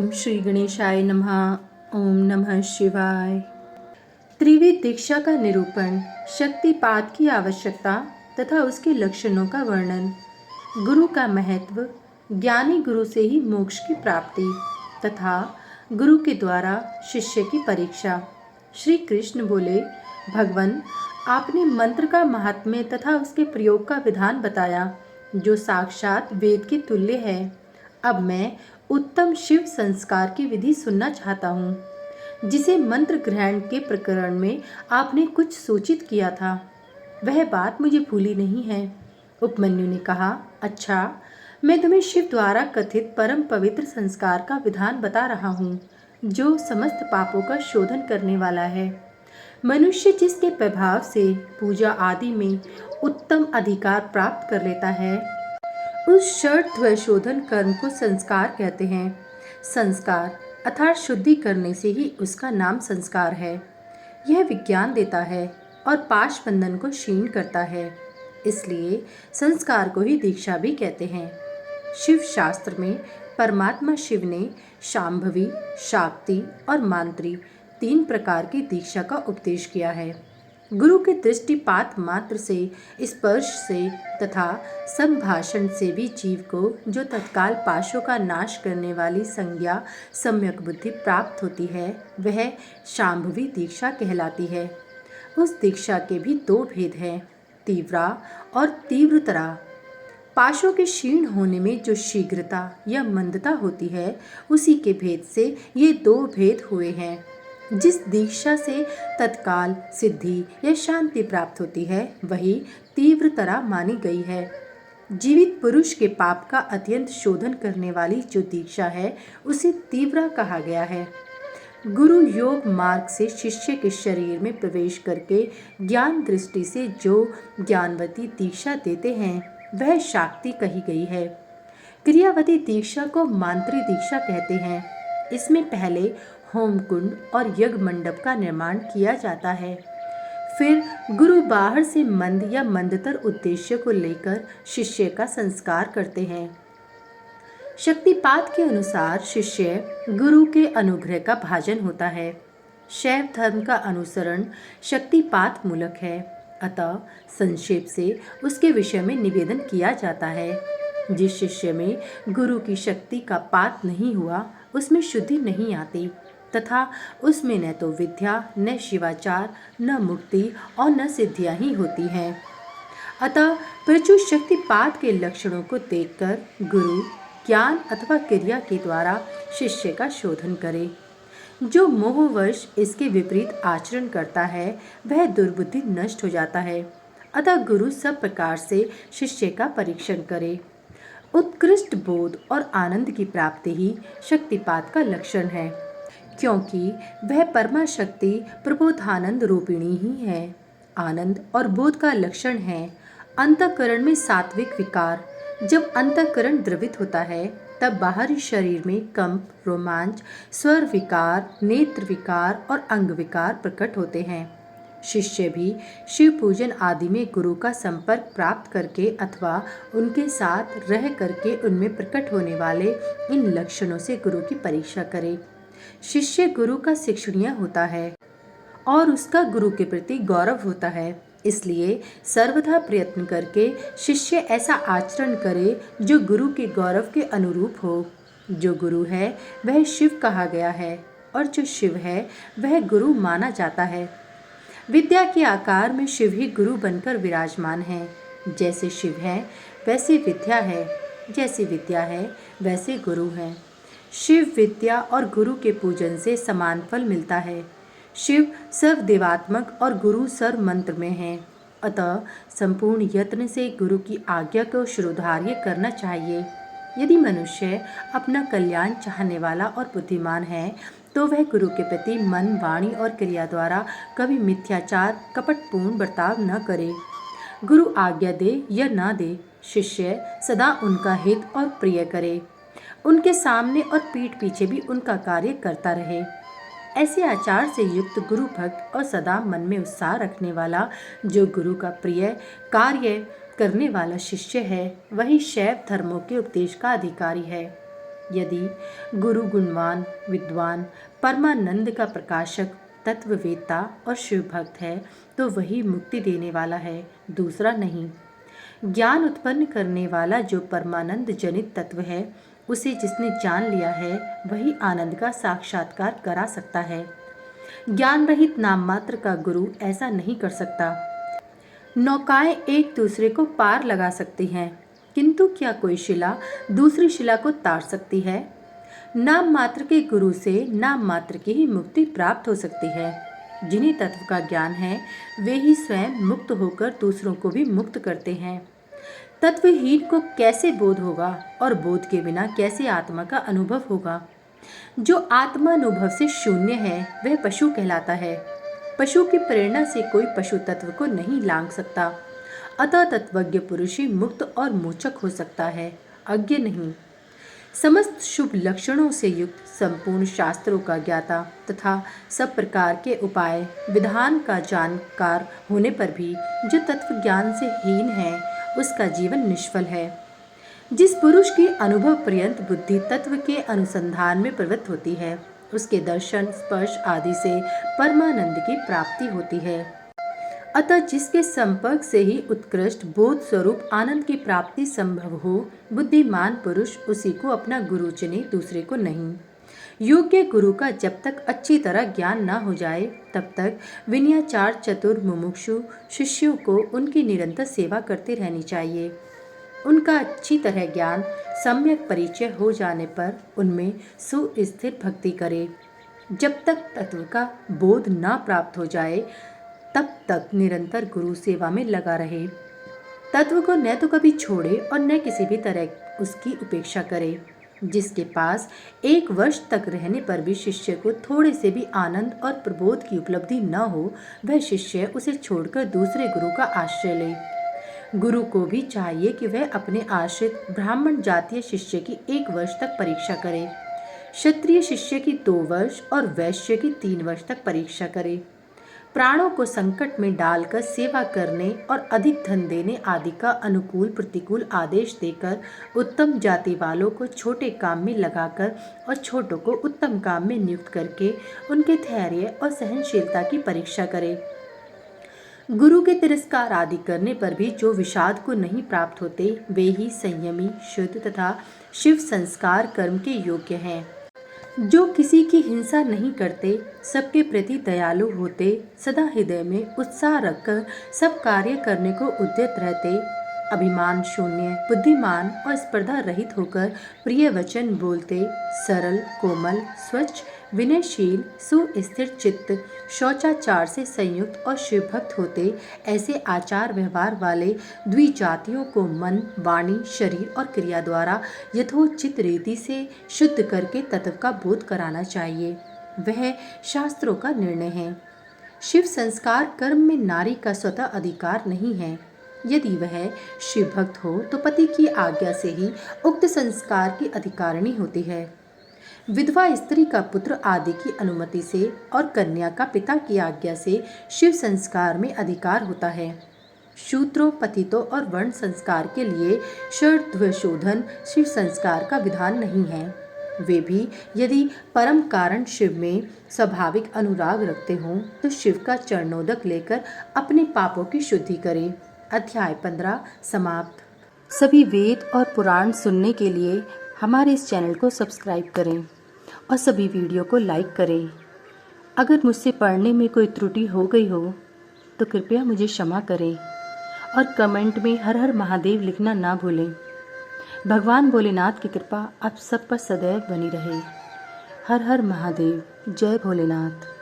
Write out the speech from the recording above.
ओम श्री गणेशाय नमः। ओम नमः शिवाय। त्रिविध दीक्षा का निरूपण, शक्तिपात की आवश्यकता तथा उसके लक्षणों का वर्णन, गुरु का महत्व, ज्ञानी गुरु से ही मोक्ष की प्राप्ति तथा गुरु के द्वारा शिष्य की परीक्षा। श्री कृष्ण बोले, भगवान, आपने मंत्र का महात्म्य तथा उसके प्रयोग का विधान बताया जो साक्षात वेद के तुल्य है। अब मैं उत्तम शिव संस्कार की विधि सुनना चाहता हूँ, जिसे मंत्र ग्रहण के प्रकरण में आपने कुछ सूचित किया था। वह बात मुझे भूली नहीं है। उपमन्यु ने कहा, अच्छा, मैं तुम्हें शिव द्वारा कथित परम पवित्र संस्कार का विधान बता रहा हूँ, जो समस्त पापों का शोधन करने वाला है। मनुष्य जिसके प्रभाव से पूजा आदि में उत्तम अधिकार प्राप्त कर लेता है, उस षड्व शोधन कर्म को संस्कार कहते हैं। संस्कार अर्थात शुद्धि करने से ही उसका नाम संस्कार है। यह विज्ञान देता है और पाश बंधन को क्षीण करता है, इसलिए संस्कार को ही दीक्षा भी कहते हैं। शिव शास्त्र में परमात्मा शिव ने शांभवी, शाक्ति और मांत्री 3 प्रकार की दीक्षा का उपदेश किया है। गुरु के दृष्टिपात मात्र से, स्पर्श से तथा संभाषण से भी जीव को जो तत्काल पाशों का नाश करने वाली संज्ञा सम्यक बुद्धि प्राप्त होती है, वह शांभवी दीक्षा कहलाती है। उस दीक्षा के भी 2 भेद हैं, तीव्रा और तीव्रतरा। पाशों के क्षीण होने में जो शीघ्रता या मंदता होती है, उसी के भेद से ये 2 भेद हुए हैं। जिस दीक्षा से तत्काल सिद्धि या शांति प्राप्त होती है, वही तीव्रतरा मानी गई है। जीवित पुरुष के पाप का अत्यंत शोधन करने वाली जो दीक्षा है, उसे तीव्रा कहा गया है। गुरु योग मार्ग से शिष्य के शरीर में प्रवेश करके ज्ञान दृष्टि से जो ज्ञानवती दीक्षा देते हैं, वह शाक्ति कही गई है। क्रियावती दीक्षा को मांत्री दीक्षा कहते हैं। इसमें पहले होम कुंड और यज्ञ मंडप का निर्माण किया जाता है। फिर गुरु बाहर से मंद या मंदतर उद्देश्य को लेकर शिष्य का संस्कार करते हैं। शक्तिपात के अनुसार शिष्य गुरु के अनुग्रह का भाजन होता है। शैव धर्म का अनुसरण शक्तिपात मूलक है, अतः संक्षेप से उसके विषय में निवेदन किया जाता है। जिस शिष्य में गुरु की शक्ति का पात नहीं हुआ, उसमें शुद्धि नहीं आती तथा उसमें न तो विद्या, न शिवाचार, न मुक्ति और न सिद्धियां ही होती हैं। अतः प्रचुर शक्तिपात के लक्षणों को देखकर गुरु ज्ञान अथवा क्रिया के द्वारा शिष्य का शोधन करे। जो मोहवश इसके विपरीत आचरण करता है, वह दुर्बुद्धि नष्ट हो जाता है। अतः गुरु सब प्रकार से शिष्य का परीक्षण करे। उत्कृष्ट बोध और आनंद की प्राप्ति ही शक्तिपात का लक्षण है, क्योंकि वह परमा शक्ति प्रबोधानंद रूपिणी ही है। आनंद और बोध का लक्षण है अंतःकरण में सात्विक विकार। जब अंतःकरण द्रवित होता है, तब बाहरी शरीर में कंप, रोमांच, स्वर विकार, नेत्र विकार और अंग विकार प्रकट होते हैं। शिष्य भी शिव पूजन आदि में गुरु का संपर्क प्राप्त करके अथवा उनके साथ रह करके उनमें प्रकट होने वाले इन लक्षणों से गुरु की परीक्षा करे। शिष्य गुरु का शिक्षणीय होता है और उसका गुरु के प्रति गौरव होता है, इसलिए सर्वथा प्रयत्न करके शिष्य ऐसा आचरण करे जो गुरु के गौरव के अनुरूप हो। जो गुरु है वह शिव कहा गया है और जो शिव है वह गुरु माना जाता है। विद्या के आकार में शिव ही गुरु बनकर विराजमान है। जैसे शिव है वैसे विद्या है, जैसी विद्या है वैसे गुरु हैं। शिव विद्या और गुरु के पूजन से समान फल मिलता है। शिव सर्वदेवात्मक और गुरु सर्व मंत्र में है, अतः संपूर्ण यत्न से गुरु की आज्ञा को शिरोधार्य करना चाहिए। यदि मनुष्य अपना कल्याण चाहने वाला और बुद्धिमान है, तो वह गुरु के प्रति मन, वाणी और क्रिया द्वारा कभी मिथ्याचार, कपटपूर्ण बर्ताव न करे। गुरु आज्ञा दे या न दे, शिष्य सदा उनका हित और प्रिय करे। उनके सामने और पीठ पीछे भी उनका कार्य करता रहे। ऐसे आचार से युक्त गुरु भक्त और सदा मन में उत्साह रखने वाला, जो गुरु का प्रिय कार्य करने वाला शिष्य है, वही शैव धर्मों के उपदेश का अधिकारी है। यदि गुरु गुणवान, विद्वान, परमानंद का प्रकाशक, तत्ववेत्ता और शिव भक्त है तो वही मुक्ति देने वाला है, दूसरा नहीं। ज्ञान उत्पन्न करने वाला जो परमानंद जनित तत्व है, उसे जिसने जान लिया है वही आनंद का साक्षात्कार करा सकता है। ज्ञान रहित नाम मात्र का गुरु ऐसा नहीं कर सकता। नौकाएं एक दूसरे को पार लगा सकती हैं, किंतु क्या कोई शिला दूसरी शिला को तार सकती है? नाम मात्र के गुरु से नाम मात्र की ही मुक्ति प्राप्त हो सकती है। जिन्हें तत्व का ज्ञान है वे ही स्वयं मुक्त होकर दूसरों को भी मुक्त करते हैं। तत्वहीन को कैसे बोध होगा और बोध के बिना कैसे आत्मा का अनुभव होगा? जो आत्मानुभव से शून्य है वह पशु कहलाता है। पशु की प्रेरणा से कोई पशु तत्व को नहीं लांघ सकता। अतः तत्वज्ञ पुरुष ही मुक्त और मोचक हो सकता है, अज्ञ नहीं। समस्त शुभ लक्षणों से युक्त, संपूर्ण शास्त्रों का ज्ञाता तथा सब प्रकार के उपाय विधान का जानकार होने पर भी जो तत्व ज्ञान से हीन है उसका जीवन निष्फल है। जिस पुरुष की अनुभव पर्यंत बुद्धि तत्व के अनुसंधान में प्रवृत्त होती है उसके दर्शन, स्पर्श आदि से परमानंद की प्राप्ति होती है। अतः जिसके संपर्क से ही उत्कृष्ट बोध स्वरूप आनंद की प्राप्ति संभव हो, बुद्धिमान पुरुष उसी को अपना गुरु चुने, दूसरे को नहीं। योग्य गुरु का जब तक अच्छी तरह ज्ञान न हो जाए तब तक विनयाचार चतुर मुमुक्षु शिष्यों को उनकी निरंतर सेवा करते रहनी चाहिए। उनका अच्छी तरह ज्ञान सम्यक परिचय हो जाने पर उनमें सुस्थिर भक्ति करे। जब तक तत्व का बोध न प्राप्त हो जाए तब तक निरंतर गुरु सेवा में लगा रहे। तत्व को न तो कभी छोड़े और न किसी भी तरह उसकी उपेक्षा करे। जिसके पास 1 वर्ष तक रहने पर भी शिष्य को थोड़े से भी आनंद और प्रबोध की उपलब्धि न हो, वह शिष्य उसे छोड़कर दूसरे गुरु का आश्रय ले। गुरु को भी चाहिए कि वह अपने आश्रित ब्राह्मण जातीय शिष्य की 1 वर्ष तक परीक्षा करे, क्षत्रिय शिष्य की 2 वर्ष और वैश्य की 3 वर्ष तक परीक्षा करे। प्राणों को संकट में डालकर सेवा करने और अधिक धन देने आदि का अनुकूल प्रतिकूल आदेश देकर उत्तम जाति वालों को छोटे काम में लगाकर और छोटों को उत्तम काम में नियुक्त करके उनके धैर्य और सहनशीलता की परीक्षा करे। गुरु के तिरस्कार आदि करने पर भी जो विषाद को नहीं प्राप्त होते वे ही संयमी, शुद्ध तथा शिव संस्कार कर्म के योग्य हैं। जो किसी की हिंसा नहीं करते, सबके प्रति दयालु होते, सदा हृदय में उत्साह रखकर सब कार्य करने को उद्यत रहते, अभिमान शून्य, बुद्धिमान और स्पर्धा रहित होकर प्रिय वचन बोलते, सरल, कोमल, स्वच्छ, विनयशील, सुस्थिर चित्त, शौचाचार से संयुक्त और शिवभक्त होते, ऐसे आचार व्यवहार वाले द्विजातियों को मन, वाणी, शरीर और क्रिया द्वारा यथोचित रीति से शुद्ध करके तत्व का बोध कराना चाहिए। वह शास्त्रों का निर्णय है। शिव संस्कार कर्म में नारी का स्वतः अधिकार नहीं है। यदि वह शिव भक्त हो तो पति की आज्ञा से ही उक्त संस्कार की अधिकारिणी होती है। विधवा स्त्री का पुत्र आदि की अनुमति से और कन्या का पिता की आज्ञा से शिव संस्कार में अधिकार होता है। शूद्रों, पतितों और वर्ण संस्कार के लिए षड्वशोधन शिव संस्कार का विधान नहीं है। वे भी यदि परम कारण शिव में स्वाभाविक अनुराग रखते हों तो शिव का चरणोदक लेकर अपने पापों की शुद्धि करें। अध्याय 15 समाप्त। सभी वेद और पुराण सुनने के लिए हमारे इस चैनल को सब्सक्राइब करें और सभी वीडियो को लाइक करें। अगर मुझसे पढ़ने में कोई त्रुटि हो गई हो तो कृपया मुझे क्षमा करें और कमेंट में हर हर महादेव लिखना ना भूलें। भगवान भोलेनाथ की कृपा आप सब पर सदैव बनी रहे। हर हर महादेव। जय भोलेनाथ।